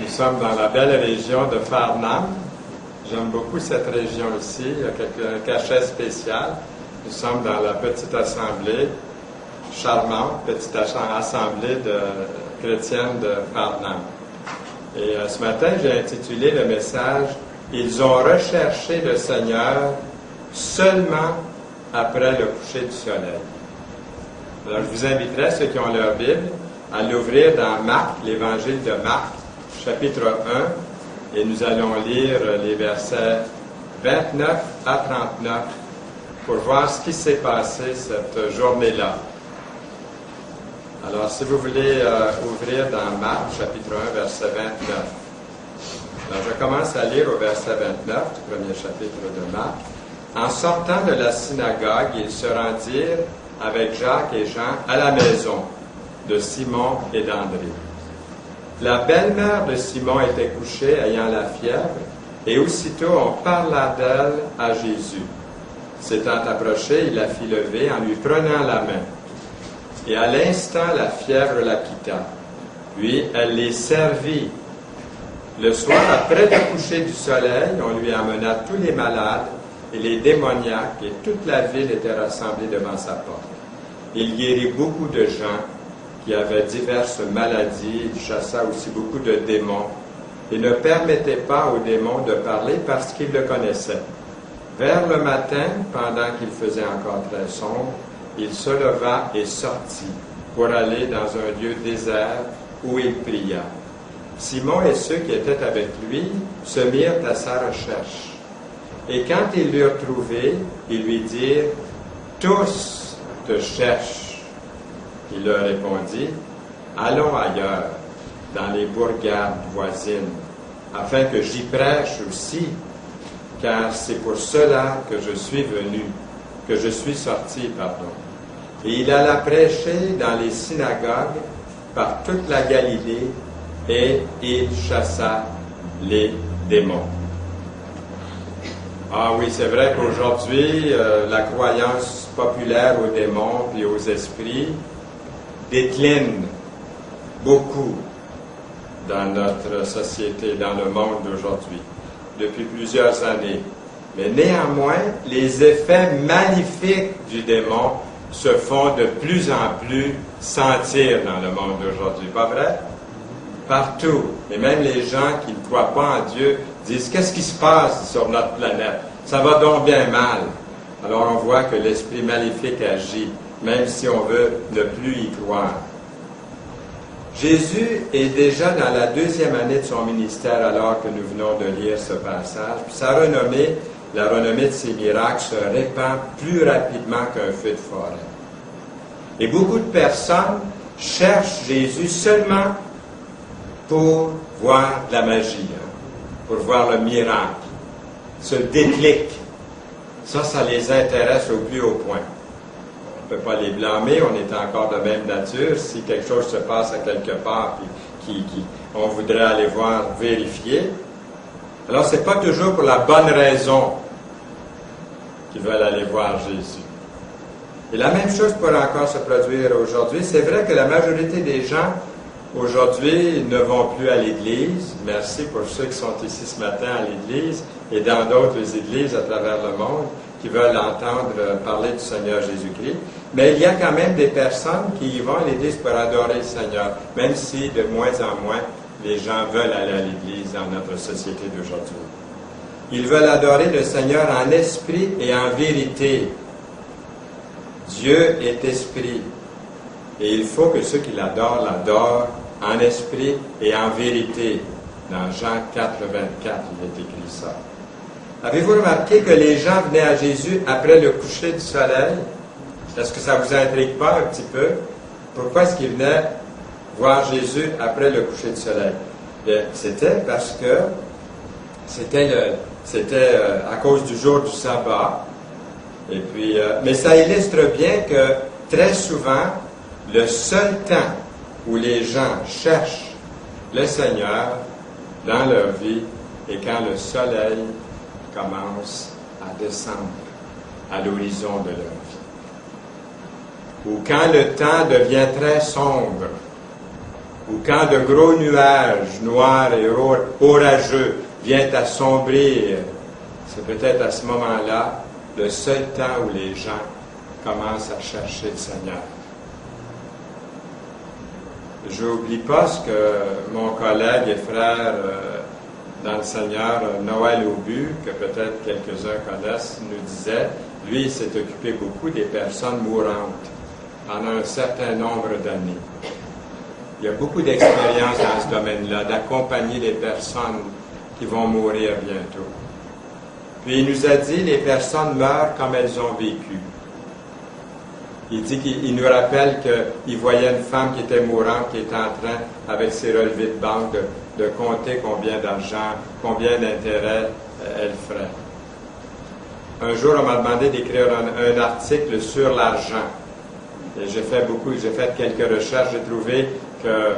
Nous sommes dans la belle région de Farnham. J'aime beaucoup cette région ici. Il y a un cachet spécial. Nous sommes dans la petite assemblée, charmante petite assemblée chrétienne de Farnham. Et ce matin, j'ai intitulé le message « Ils ont recherché le Seigneur seulement après le coucher du soleil ». Alors, je vous inviterai, ceux qui ont leur Bible, à l'ouvrir dans Marc, l'évangile de Marc, chapitre 1, et nous allons lire les versets 29 à 39 pour voir ce qui s'est passé cette journée-là. Alors, si vous voulez ouvrir dans Marc, chapitre 1, verset 29. Alors, je commence à lire au verset 29, du premier chapitre de Marc. En sortant de la synagogue, ils se rendirent avec Jacques et Jean à la maison de Simon et d'André. La belle-mère de Simon était couchée, ayant la fièvre, et aussitôt on parla d'elle à Jésus. S'étant approché, il la fit lever en lui prenant la main. Et à l'instant, la fièvre la quitta. Puis elle les servit. Le soir, après le coucher du soleil, on lui amena tous les malades et les démoniaques, et toute la ville était rassemblée devant sa porte. Il guérit beaucoup de gens qui avaient diverses maladies, il chassa aussi beaucoup de démons, et ne permettait pas aux démons de parler parce qu'ils le connaissaient. Vers le matin, pendant qu'il faisait encore très sombre, il se leva et sortit pour aller dans un lieu désert où il pria. Simon et ceux qui étaient avec lui se mirent à sa recherche. Et quand ils l'eurent trouvé, ils lui dirent « Tous te cherchent. » Il leur répondit « Allons ailleurs, dans les bourgades voisines, afin que j'y prêche aussi, car c'est pour cela que je suis venu, que je suis sorti, pardon. » Et il alla prêcher dans les synagogues par toute la Galilée, et il chassa les démons. Ah oui, c'est vrai qu'aujourd'hui, la croyance populaire aux démons et aux esprits décline beaucoup dans notre société, dans le monde d'aujourd'hui, depuis plusieurs années. Mais néanmoins, les effets maléfiques du démon se font de plus en plus sentir dans le monde d'aujourd'hui, pas vrai? Partout. Et même les gens qui ne croient pas en Dieu disent « Qu'est-ce qui se passe sur notre planète? Ça va donc bien mal. » Alors on voit que l'esprit maléfique agit, même si on veut ne plus y croire. Jésus est déjà dans la 2e année de son ministère alors que nous venons de lire ce passage. Puis sa renommée, la renommée de ses miracles se répand plus rapidement qu'un feu de forêt. Et beaucoup de personnes cherchent Jésus seulement pour voir de la magie, pour voir le miracle, ce déclic. Ça les intéresse au plus haut point. On ne peut pas les blâmer, on est encore de même nature. Si quelque chose se passe à quelque part, on voudrait aller voir, vérifier. Alors, ce n'est pas toujours pour la bonne raison qu'ils veulent aller voir Jésus. Et la même chose pourrait encore se produire aujourd'hui. C'est vrai que la majorité des gens aujourd'hui ne vont plus à l'Église. Merci pour ceux qui sont ici ce matin à l'Église et dans d'autres églises à travers le monde qui veulent entendre parler du Seigneur Jésus-Christ. Mais il y a quand même des personnes qui y vont à l'Église pour adorer le Seigneur, même si de moins en moins les gens veulent aller à l'Église dans notre société d'aujourd'hui. Ils veulent adorer le Seigneur en esprit et en vérité. Dieu est esprit. Et il faut que ceux qui l'adorent en esprit et en vérité. Dans Jean 4, 24, il est écrit ça. Avez-vous remarqué que les gens venaient à Jésus après le coucher du soleil? Est-ce que ça ne vous intrigue pas un petit peu? Pourquoi est-ce qu'ils venaient voir Jésus après le coucher du soleil? C'était parce que c'était à cause du jour du sabbat. Et puis, mais ça illustre bien que très souvent, le seul temps où les gens cherchent le Seigneur dans leur vie est quand le soleil commence à descendre à l'horizon de leur vie. Ou quand le temps devient très sombre. ou quand de gros nuages noirs et orageux viennent assombrir, c'est peut-être à ce moment-là le seul temps où les gens commencent à chercher le Seigneur. Je n'oublie pas ce que mon collègue et frère dans le Seigneur, Noël Aubu, que peut-être quelques-uns connaissent, nous disait. Lui, il s'est occupé beaucoup des personnes mourantes pendant un certain nombre d'années. Il y a beaucoup d'expérience dans ce domaine-là, d'accompagner les personnes qui vont mourir bientôt. Puis il nous a dit, les personnes meurent comme elles ont vécu. Il dit qu'il nous rappelle qu'il voyait une femme qui était mourante, qui était en train, avec ses relevés de banque, de compter combien d'argent, combien d'intérêts elle ferait. Un jour, on m'a demandé d'écrire un article sur l'argent. Et j'ai fait quelques recherches. J'ai trouvé que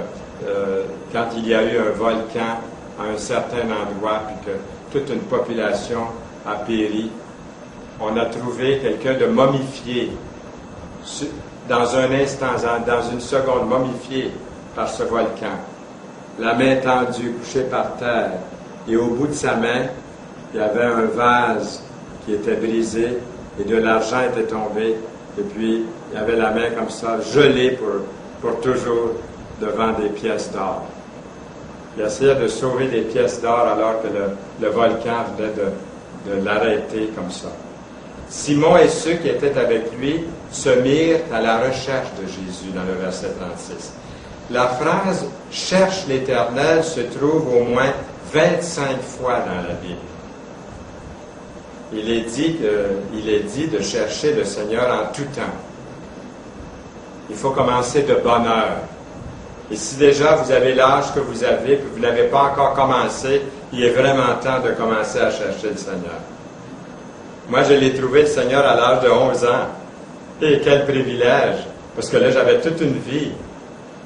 quand il y a eu un volcan à un certain endroit, puis que toute une population a péri, on a trouvé quelqu'un de momifié, dans un instant, dans une seconde, momifié par ce volcan. La main tendue, couché par terre. Et au bout de sa main, il y avait un vase qui était brisé et de l'argent était tombé. Et puis, il y avait la main comme ça, gelée pour toujours devant des pièces d'or. Il essayait de sauver des pièces d'or alors que le volcan venait de l'arrêter comme ça. Simon et ceux qui étaient avec lui se mirent à la recherche de Jésus dans le verset 36. La phrase « cherche l'Éternel » se trouve au moins 25 fois dans la Bible. Il est dit de chercher le Seigneur en tout temps. Il faut commencer de bonne heure. Et si déjà vous avez l'âge que vous avez, et que vous n'avez pas encore commencé, il est vraiment temps de commencer à chercher le Seigneur. Moi, je l'ai trouvé le Seigneur à l'âge de 11 ans. Et quel privilège! Parce que là, j'avais toute une vie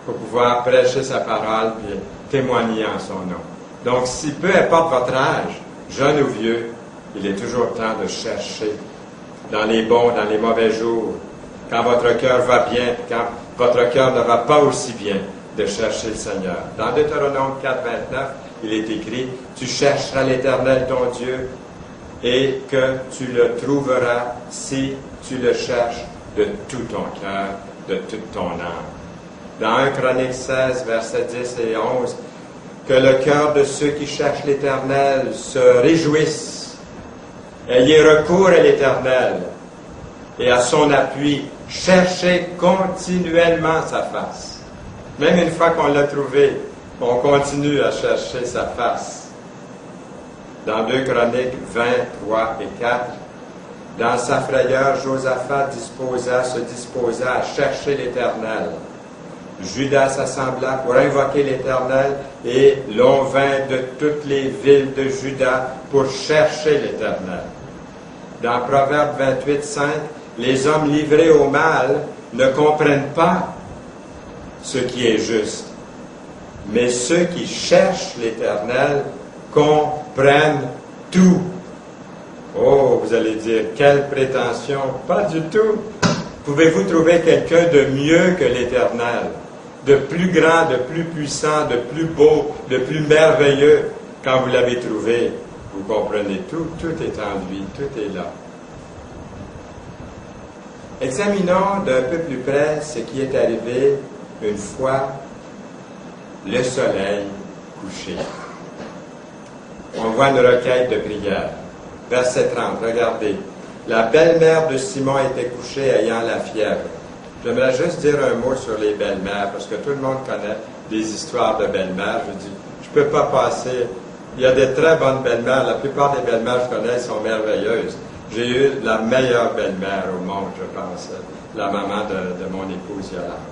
pour pouvoir prêcher sa parole et témoigner en son nom. Donc, si peu importe votre âge, jeune ou vieux, il est toujours temps de chercher dans les bons, dans les mauvais jours, quand votre cœur va bien, quand votre cœur ne va pas aussi bien, de chercher le Seigneur. Dans Deutéronome 4, 29, il est écrit « Tu chercheras l'Éternel ton Dieu et que tu le trouveras si tu le cherches de tout ton cœur, de toute ton âme. » Dans 1 Chronique 16, versets 10 et 11, « Que le cœur de ceux qui cherchent l'Éternel se réjouisse. Ayez recours à l'Éternel et à son appui. Cherchez continuellement sa face. » Même une fois qu'on l'a trouvé, on continue à chercher sa face. Dans 2 Chroniques 20, 3 et 4, dans sa frayeur, Josaphat se disposa à chercher l'Éternel. Judas s'assembla pour invoquer l'Éternel et l'on vint de toutes les villes de Juda pour chercher l'Éternel. Dans Proverbe 28, 5, les hommes livrés au mal ne comprennent pas ce qui est juste, mais ceux qui cherchent l'Éternel comprennent tout. Oh, vous allez dire, quelle prétention! Pas du tout! Pouvez-vous trouver quelqu'un de mieux que l'Éternel, de plus grand, de plus puissant, de plus beau, de plus merveilleux? Quand vous l'avez trouvé, vous comprenez tout, tout est en lui, tout est là. Examinons d'un peu plus près ce qui est arrivé une fois le soleil couché. On voit une requête de prière. Verset 30, regardez. La belle-mère de Simon était couchée ayant la fièvre. J'aimerais juste dire un mot sur les belles-mères, parce que tout le monde connaît des histoires de belles-mères. Je dis, je ne peux pas passer. Il y a des très bonnes belles-mères. La plupart des belles-mères que je connais sont merveilleuses. J'ai eu la meilleure belle-mère au monde, je pense, la maman de mon épouse Yolande.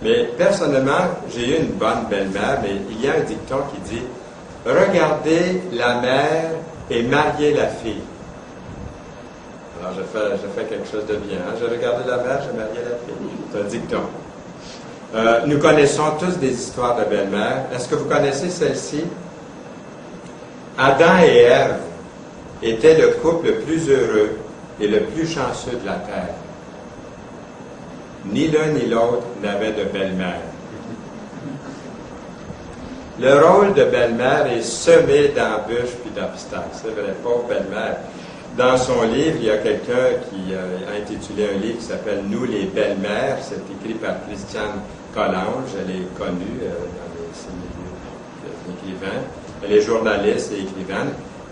Mais personnellement, j'ai eu une bonne belle-mère, mais il y a un dicton qui dit « Regardez la mère et mariez la fille ». Alors, j'ai fait quelque chose de bien. Hein? J'ai regardé la mère, j'ai marié la fille. C'est un dicton. Nous connaissons tous des histoires de belle-mère. Est-ce que vous connaissez celle-ci? Adam et Ève étaient le couple le plus heureux et le plus chanceux de la terre. Ni l'un ni l'autre n'avait de belle-mère. Le rôle de belle-mère est semé d'embûches puis d'obstacles. C'est vrai, pauvre belle-mère. Dans son livre, il y a quelqu'un qui a intitulé un livre qui s'appelle « Nous les belles-mères ». C'est écrit par Christiane Collange. Elle est connue dans les écrivains. Elle est journaliste et écrivaine.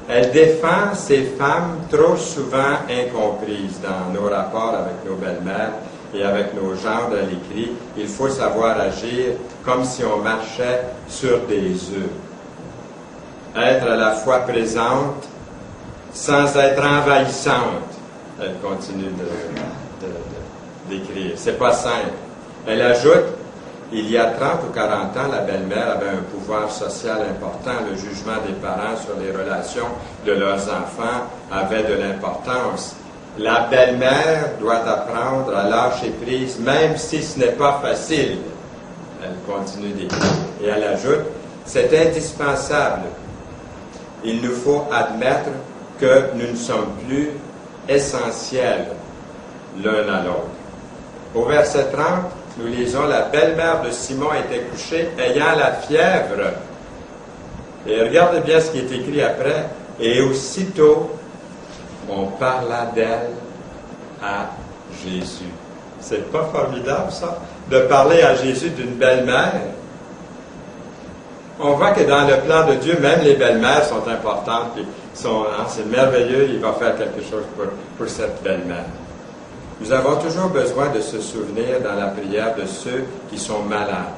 Elle défend ces femmes trop souvent incomprises dans nos rapports avec nos belles-mères et avec nos gendres. Elle écrit « Il faut savoir agir comme si on marchait sur des œufs. Être à la fois présente sans être envahissante. » Elle continue d'écrire. C'est pas simple. Elle ajoute, il y a 30 ou 40 ans, la belle-mère avait un pouvoir social important. Le jugement des parents sur les relations de leurs enfants avait de l'importance. La belle-mère doit apprendre à lâcher prise, même si ce n'est pas facile. Elle continue d'écrire. Et elle ajoute, c'est indispensable. Il nous faut admettre que nous ne sommes plus essentiels l'un à l'autre. Au verset 30, nous lisons, la belle-mère de Simon était couchée, ayant la fièvre. Et regardez bien ce qui est écrit après. Et aussitôt, on parla d'elle à Jésus. C'est pas formidable, ça, de parler à Jésus d'une belle-mère? On voit que dans le plan de Dieu, même les belles-mères sont importantes. C'est merveilleux, il va faire quelque chose pour cette belle-mère. Nous avons toujours besoin de se souvenir dans la prière de ceux qui sont malades,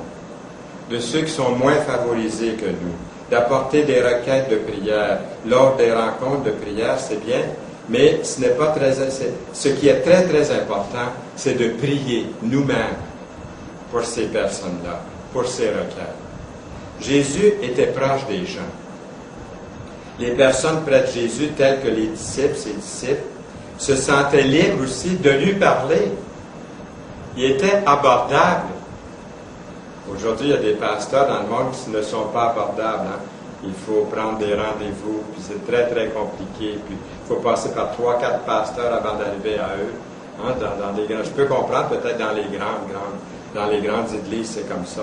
de ceux qui sont moins favorisés que nous, d'apporter des requêtes de prière. Lors des rencontres de prière, c'est bien, mais ce n'est pas très... Ce qui est très, très important, c'est de prier nous-mêmes pour ces personnes-là, pour ces requêtes. Jésus était proche des gens. Les personnes près de Jésus, telles que les disciples, ses disciples, se sentaient libres aussi de lui parler. Il était abordable. Aujourd'hui, il y a des pasteurs dans le monde qui ne sont pas abordables. Hein? Il faut prendre des rendez-vous, puis c'est très, très compliqué. Puis il faut passer par 3-4 pasteurs avant d'arriver à eux. Hein? Je peux comprendre peut-être dans les grandes églises, c'est comme ça.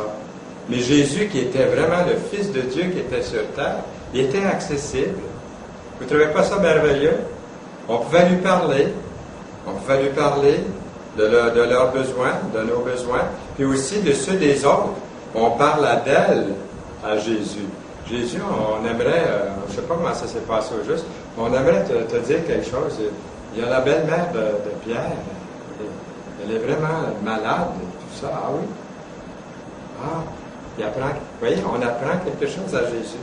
Mais Jésus, qui était vraiment le Fils de Dieu qui était sur terre, il était accessible. Vous ne trouvez pas ça merveilleux? On pouvait lui parler. On pouvait lui parler de leurs besoins, de nos besoins, puis aussi de ceux des autres. On parle d'elle à Jésus. Jésus, on aimerait, je ne sais pas comment ça s'est passé au juste, on aimerait te dire quelque chose. Il y a la belle-mère de Pierre. Elle est vraiment malade, tout ça. Ah oui? Ah, vous voyez, on apprend quelque chose à Jésus.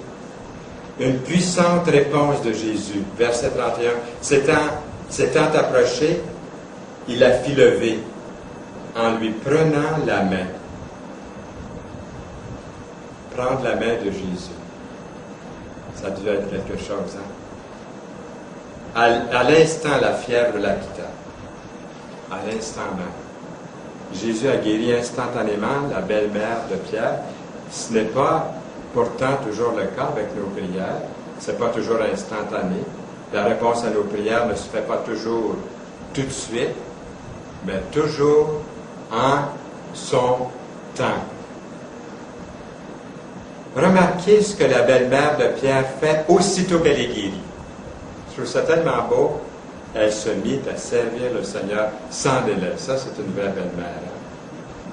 Une puissante réponse de Jésus. Verset 31. S'étant approché, il la fit lever en lui prenant la main. Prendre la main de Jésus. Ça devait être quelque chose, hein? À l'instant, la fièvre la quitta. À l'instant même. Jésus a guéri instantanément la belle-mère de Pierre. Ce n'est pas pourtant toujours le cas avec nos prières. Ce n'est pas toujours instantané. La réponse à nos prières ne se fait pas toujours tout de suite, mais toujours en son temps. Remarquez ce que la belle-mère de Pierre fait aussitôt qu'elle est guérie. Je trouve ça tellement beau. Elle se mit à servir le Seigneur sans délai. Ça, c'est une vraie belle-mère. Hein?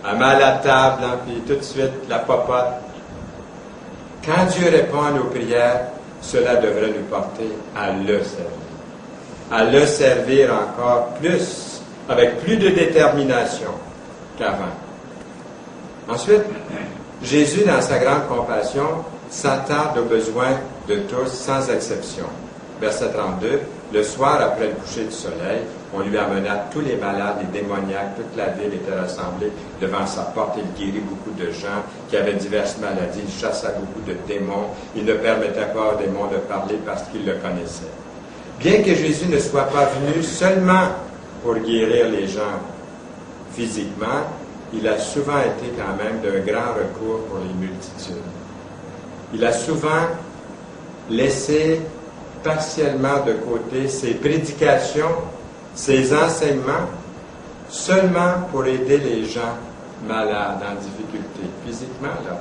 Elle met à la table, hein, puis tout de suite, la popote. Quand Dieu répond à nos prières, cela devrait nous porter à le servir. À le servir encore plus, avec plus de détermination qu'avant. Ensuite, Jésus, dans sa grande compassion, s'attarde aux besoins de tous, sans exception. Verset 32, le soir, après le coucher du soleil, on lui amena tous les malades, les démoniaques, toute la ville était rassemblée devant sa porte. Il guérit beaucoup de gens qui avaient diverses maladies, il chassa beaucoup de démons, il ne permettait pas aux démons de parler parce qu'il le connaissait. Bien que Jésus ne soit pas venu seulement pour guérir les gens physiquement, il a souvent été quand même d'un grand recours pour les multitudes. Il a souvent laissé partiellement de côté ses prédications, ses enseignements, seulement pour aider les gens malades, en difficulté. Physiquement, là,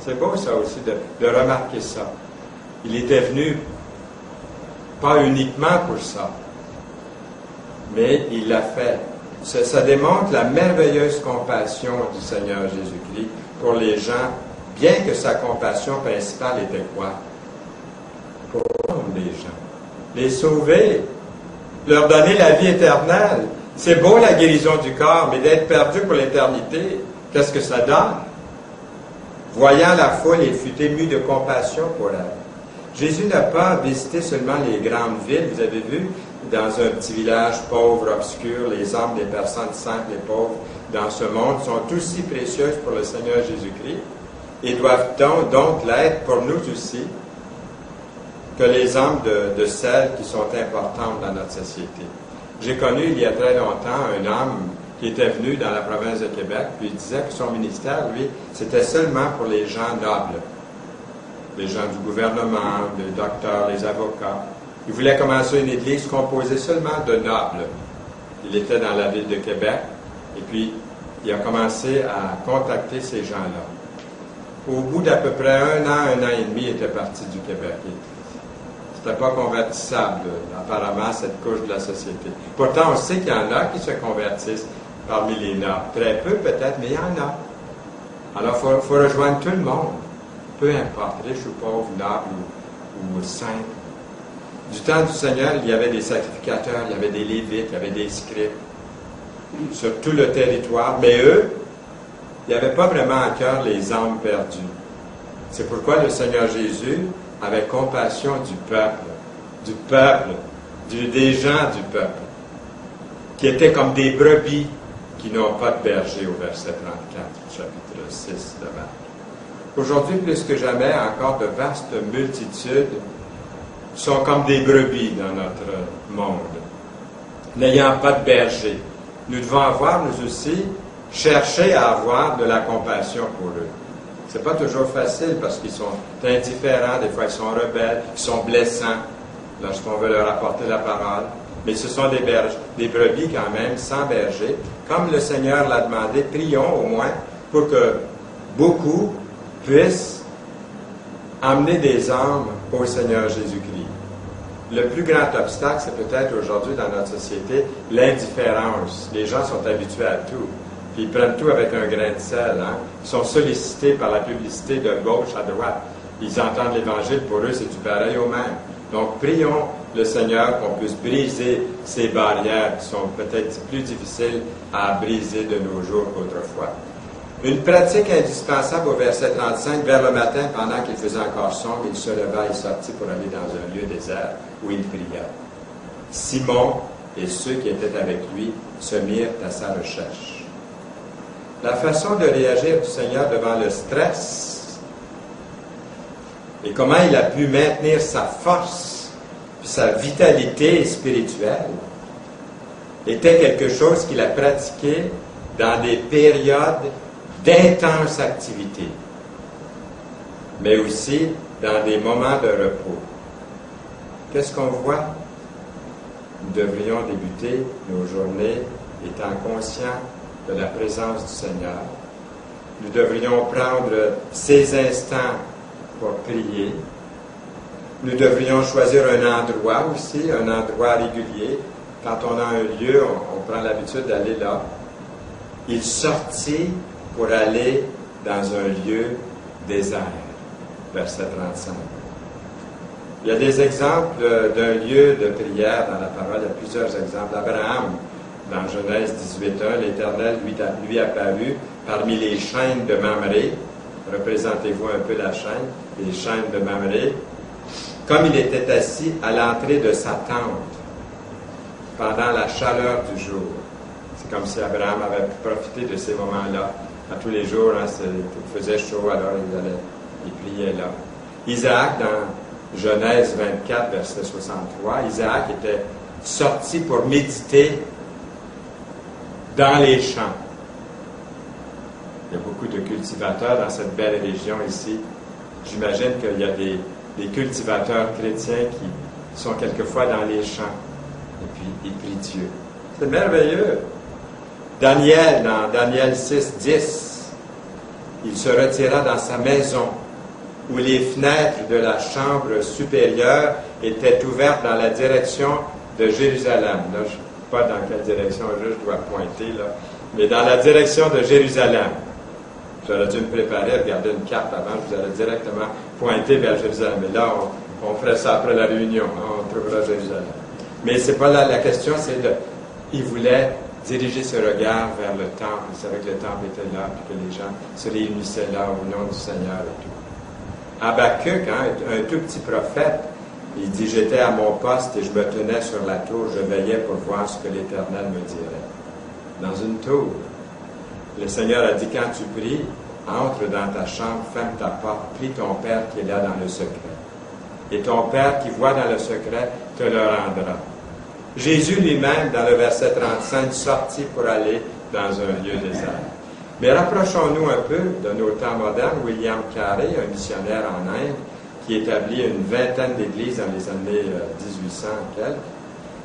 C'est beau ça aussi de remarquer ça. Il était venu pas uniquement pour ça, mais il l'a fait. Ça démontre la merveilleuse compassion du Seigneur Jésus-Christ pour les gens, bien que sa compassion principale était quoi? Pour les gens. Les sauver, leur donner la vie éternelle. C'est beau la guérison du corps, mais d'être perdu pour l'éternité, qu'est-ce que ça donne? Voyant la foule, il fut ému de compassion pour elle. Jésus n'a pas visité seulement les grandes villes, vous avez vu, dans un petit village pauvre, obscur, les âmes des personnes simples et pauvres dans ce monde sont aussi précieuses pour le Seigneur Jésus-Christ et doivent donc l'être pour nous aussi que les âmes de celles qui sont importantes dans notre société. J'ai connu il y a très longtemps un homme qui était venu dans la province de Québec, puis il disait que son ministère, lui, c'était seulement pour les gens nobles, les gens du gouvernement, les docteurs, les avocats. Il voulait commencer une église composée seulement de nobles. Il était dans la ville de Québec, et puis il a commencé à contacter ces gens-là. Au bout d'à peu près un an et demi, il était parti du Québec. C'était pas convertissable, apparemment, cette couche de la société. Pourtant, on sait qu'il y en a qui se convertissent parmi les nobles. Très peu peut-être, mais il y en a. Alors, il faut rejoindre tout le monde. Peu importe, riche ou pauvre, noble ou simple. Du temps du Seigneur, il y avait des sacrificateurs, il y avait des lévites, il y avait des scribes sur tout le territoire. Mais eux, il n'y avait pas vraiment à cœur les âmes perdues. C'est pourquoi le Seigneur Jésus avait compassion du peuple, des gens du peuple, qui étaient comme des brebis qui n'ont pas de berger, au verset 34, chapitre 6 de Marc. Aujourd'hui, plus que jamais, encore de vastes multitudes sont comme des brebis dans notre monde, n'ayant pas de berger. Nous devons avoir, nous aussi, chercher à avoir de la compassion pour eux. C'est pas toujours facile parce qu'ils sont indifférents, des fois ils sont rebelles, ils sont blessants lorsqu'on veut leur apporter la parole. Mais ce sont des brebis quand même, sans berger. Comme le Seigneur l'a demandé, prions au moins pour que beaucoup puissent amener des âmes au Seigneur Jésus-Christ. Le plus grand obstacle, c'est peut-être aujourd'hui dans notre société l'indifférence. Les gens sont habitués à tout. Puis ils prennent tout avec un grain de sel. Hein? Ils sont sollicités par la publicité de gauche à droite. Ils entendent l'Évangile, pour eux, c'est du pareil au même. Donc, prions le Seigneur qu'on puisse briser ces barrières qui sont peut-être plus difficiles à briser de nos jours qu'autrefois. Une pratique indispensable au verset 35, vers le matin, pendant qu'il faisait encore sombre, il se leva et sortit pour aller dans un lieu désert où il pria. Simon et ceux qui étaient avec lui se mirent à sa recherche. La façon de réagir du Seigneur devant le stress et comment il a pu maintenir sa force et sa vitalité spirituelle était quelque chose qu'il a pratiqué dans des périodes d'intense activité, mais aussi dans des moments de repos. Qu'est-ce qu'on voit? Nous devrions débuter nos journées étant conscients de la présence du Seigneur. Nous devrions prendre ces instants pour prier. Nous devrions choisir un endroit aussi, un endroit régulier. Quand on a un lieu, on prend l'habitude d'aller là. Il sortit pour aller dans un lieu désert. Verset 35. Il y a des exemples d'un lieu de prière dans la parole. Il y a plusieurs exemples. Abraham, dans Genèse 18.1, l'Éternel lui apparut parmi les chaînes de Mamré. Représentez-vous un peu la chaîne, les chaînes de Mamré. Comme il était assis à l'entrée de sa tente pendant la chaleur du jour. C'est comme si Abraham avait profité de ces moments-là. À tous les jours, hein, il faisait chaud, alors il priait là. Isaac, dans Genèse 24, verset 63, Isaac était sorti pour méditer dans les champs. Il y a beaucoup de cultivateurs dans cette belle région ici. J'imagine qu'il y a des cultivateurs chrétiens qui sont quelquefois dans les champs. Et puis, ils prient Dieu. C'est merveilleux. Daniel, dans Daniel 6, 10, il se retira dans sa maison, où les fenêtres de la chambre supérieure étaient ouvertes dans la direction de Jérusalem. Là, je ne sais pas dans quelle direction je dois pointer, là, mais dans la direction de Jérusalem. J'aurais dû me préparer, regarder une carte avant, je vous aurais directement pointé vers Jérusalem. Mais là, on ferait ça après la réunion, hein, on trouvera Jérusalem. Mais c'est pas là, la question, c'est de... Il voulait diriger ce regard vers le temple. Il savait que le temple était là, puis que les gens se réunissaient là au nom du Seigneur et tout. Habakkuk, hein, un tout petit prophète, il dit « J'étais à mon poste et je me tenais sur la tour, je veillais pour voir ce que l'Éternel me dirait. » Dans une tour. Le Seigneur a dit « Quand tu pries, entre dans ta chambre, ferme ta porte, prie ton Père qui est là dans le secret. Et ton Père qui voit dans le secret te le rendra. » Jésus lui-même, dans le verset 35, sortit pour aller dans un lieu désert. Mais rapprochons-nous un peu de nos temps modernes. William Carey, un missionnaire en Inde, qui établit une vingtaine d'églises dans les années 1800 et quelques,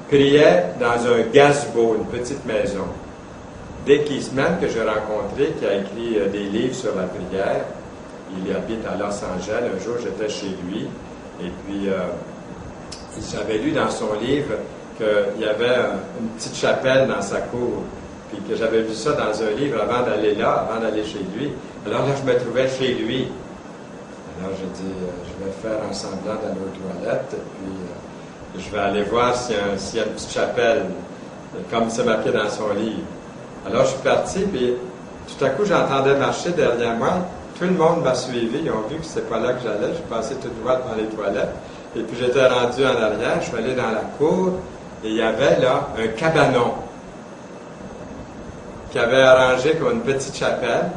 priait dans un gazebo, une petite maison. Dès Keesman, que j'ai rencontré, qui a écrit des livres sur la prière, il habite à Los Angeles. Un jour, j'étais chez lui, et puis il avait lu dans son livre qu'il y avait une petite chapelle dans sa cour, puis que j'avais vu ça dans un livre avant d'aller là, avant d'aller chez lui. Alors là, je me trouvais chez lui. Alors j'ai dit, je vais faire un semblant d'aller aux toilettes, puis je vais aller voir s'il y a une petite chapelle, comme c'est marqué dans son livre. Alors je suis parti, puis tout à coup, j'entendais marcher derrière moi. Tout le monde m'a suivi, ils ont vu que c'est pas là que j'allais. Je suis passé tout droit dans les toilettes. Et puis j'étais rendu en arrière, je suis allé dans la cour, et il y avait là un cabanon qui avait arrangé comme une petite chapelle.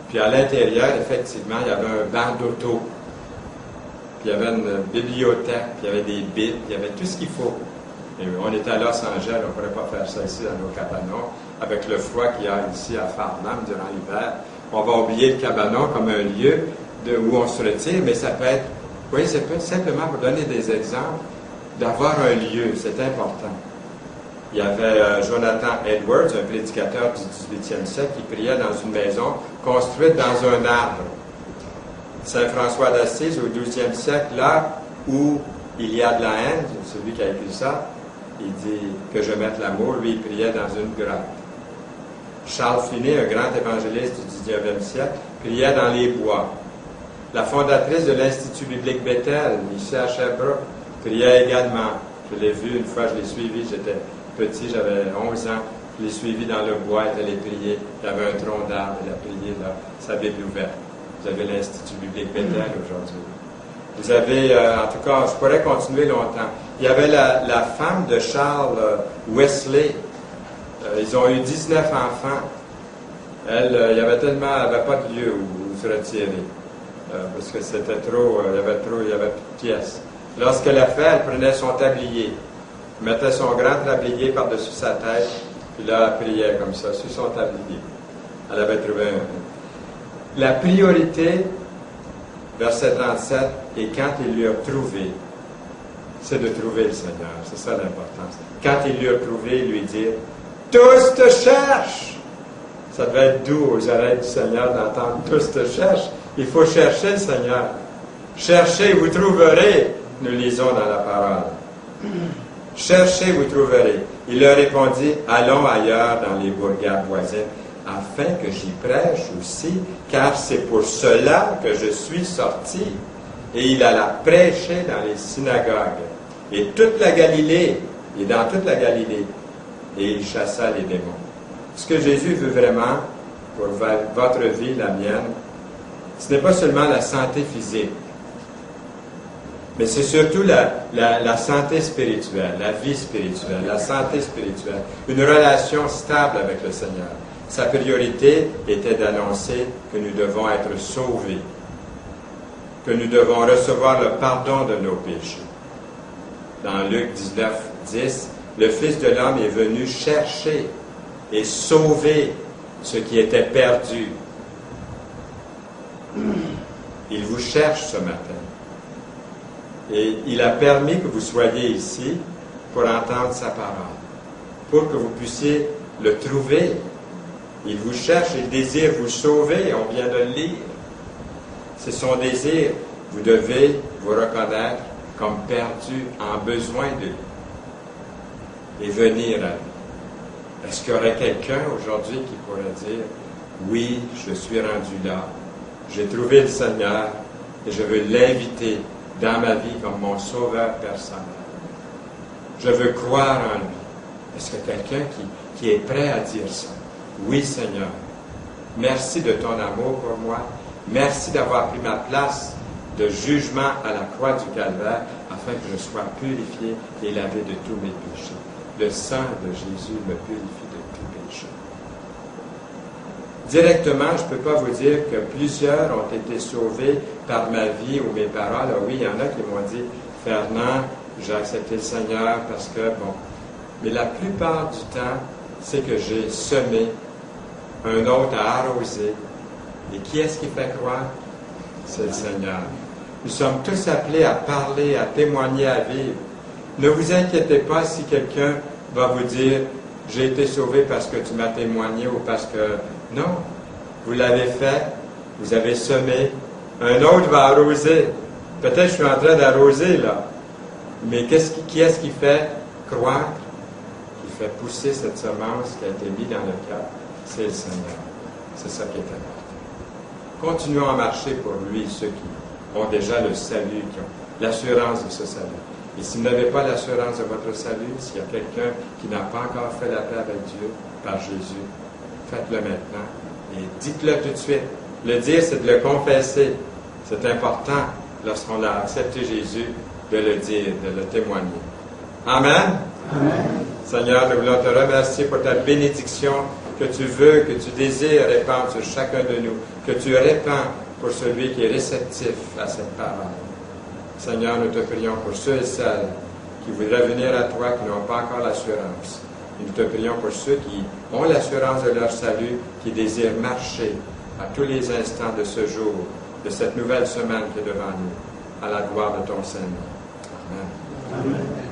Puis à l'intérieur, effectivement, il y avait un banc d'auto. Puis il y avait une bibliothèque, puis il y avait des bibles, il y avait tout ce qu'il faut. Et on était à Los Angeles, on ne pourrait pas faire ça ici dans nos cabanons. Avec le froid qu'il y a ici à Farnham durant l'hiver, on va oublier le cabanon comme un lieu où on se retire, mais ça peut être, oui, ça peut être simplement pour donner des exemples, d'avoir un lieu, c'est important. Il y avait Jonathan Edwards, un prédicateur du 18e siècle, qui priait dans une maison construite dans un arbre. Saint François d'Assise, au 12e siècle, là où il y a de la haine, celui qui a écrit ça, il dit que je mette l'amour, lui, il priait dans une grotte. Charles Finney, un grand évangéliste du 19e siècle, priait dans les bois. La fondatrice de l'Institut biblique Bethel, ici à Sherbrooke, priait également. Je l'ai vu une fois, je l'ai suivi, j'étais petit, j'avais 11 ans, je l'ai suivi dans le bois, elle allait prier. Il y avait un tronc d'arbre, elle a prié là, sa Bible ouverte. Vous avez l'Institut biblique Bethel aujourd'hui. Vous avez, en tout cas, je pourrais continuer longtemps. Il y avait la femme de Charles Wesley. Ils ont eu 19 enfants. Elle, il y avait tellement, elle n'avait pas de lieu où se retirer. Parce que c'était trop, il y avait plus de pièces. Lorsqu'elle a fait, elle prenait son tablier, mettait son grand tablier par-dessus sa tête, puis là, elle priait comme ça, sur son tablier. Elle avait trouvé un... La priorité, verset 37, et quand il lui a trouvé, c'est de trouver le Seigneur. C'est ça l'importance. Quand il lui a trouvé, il lui dit, « Tous te cherchent! » Ça devait être doux aux oreilles du Seigneur d'entendre « Tous te cherchent! » Il faut chercher le Seigneur. « Cherchez, vous trouverez », nous lisons dans la parole. « Cherchez, vous trouverez. » Il leur répondit, « Allons ailleurs dans les bourgades voisines, afin que j'y prêche aussi, car c'est pour cela que je suis sorti. » Et il alla prêcher dans les synagogues, et toute la Galilée, et dans toute la Galilée, et il chassa les démons. Ce que Jésus veut vraiment, pour votre vie, la mienne, ce n'est pas seulement la santé physique, mais c'est surtout la santé spirituelle, la vie spirituelle, la santé spirituelle, une relation stable avec le Seigneur. Sa priorité était d'annoncer que nous devons être sauvés, que nous devons recevoir le pardon de nos péchés. Dans Luc 19, 10, le Fils de l'homme est venu chercher et sauver ce qui était perdu. Il vous cherche ce matin. Et il a permis que vous soyez ici pour entendre sa parole, pour que vous puissiez le trouver Il vous cherche, il désire vous sauver, on vient de le lire. C'est son désir. Vous devez vous reconnaître comme perdu, en besoin de lui. Et venir à lui. Est-ce qu'il y aurait quelqu'un aujourd'hui qui pourrait dire, oui, je suis rendu là, j'ai trouvé le Seigneur et je veux l'inviter dans ma vie comme mon sauveur personnel. Je veux croire en lui. Est-ce qu'il y a quelqu'un qui est prêt à dire ça? Oui, Seigneur. Merci de ton amour pour moi. Merci d'avoir pris ma place de jugement à la croix du Calvaire afin que je sois purifié et lavé de tous mes péchés. Le sang de Jésus me purifie de tout péché. Directement, je ne peux pas vous dire que plusieurs ont été sauvés par ma vie ou mes paroles. Ah oui, il y en a qui m'ont dit, Fernand, j'ai accepté le Seigneur parce que, bon. Mais la plupart du temps, c'est que j'ai semé, un autre à arroser. Et qui est-ce qui fait croire? C'est le Seigneur. Nous sommes tous appelés à parler, à témoigner, à vivre. Ne vous inquiétez pas si quelqu'un va vous dire « J'ai été sauvé parce que tu m'as témoigné » ou parce que... Non, vous l'avez fait, vous avez semé, un autre va arroser. Peut-être je suis en train d'arroser là, mais qui est-ce qui fait croître, qui fait pousser cette semence qui a été mise dans le cœur? C'est le Seigneur. C'est ça qui est important. Continuons à marcher pour lui, ceux qui ont déjà le salut, qui ont l'assurance de ce salut. Et si vous n'avez pas l'assurance de votre salut, s'il y a quelqu'un qui n'a pas encore fait la paix avec Dieu par Jésus, faites-le maintenant et dites-le tout de suite. Le dire, c'est de le confesser. C'est important, lorsqu'on a accepté Jésus, de le dire, de le témoigner. Amen. Amen. Seigneur, nous voulons te remercier pour ta bénédiction que tu veux, que tu désires répandre sur chacun de nous, que tu répands pour celui qui est réceptif à cette parole. Seigneur, nous te prions pour ceux et celles qui voudraient venir à toi, qui n'ont pas encore l'assurance. Nous te prions pour ceux qui ont l'assurance de leur salut, qui désirent marcher à tous les instants de ce jour, de cette nouvelle semaine qui est devant nous, à la gloire de ton Seigneur. Amen. Amen.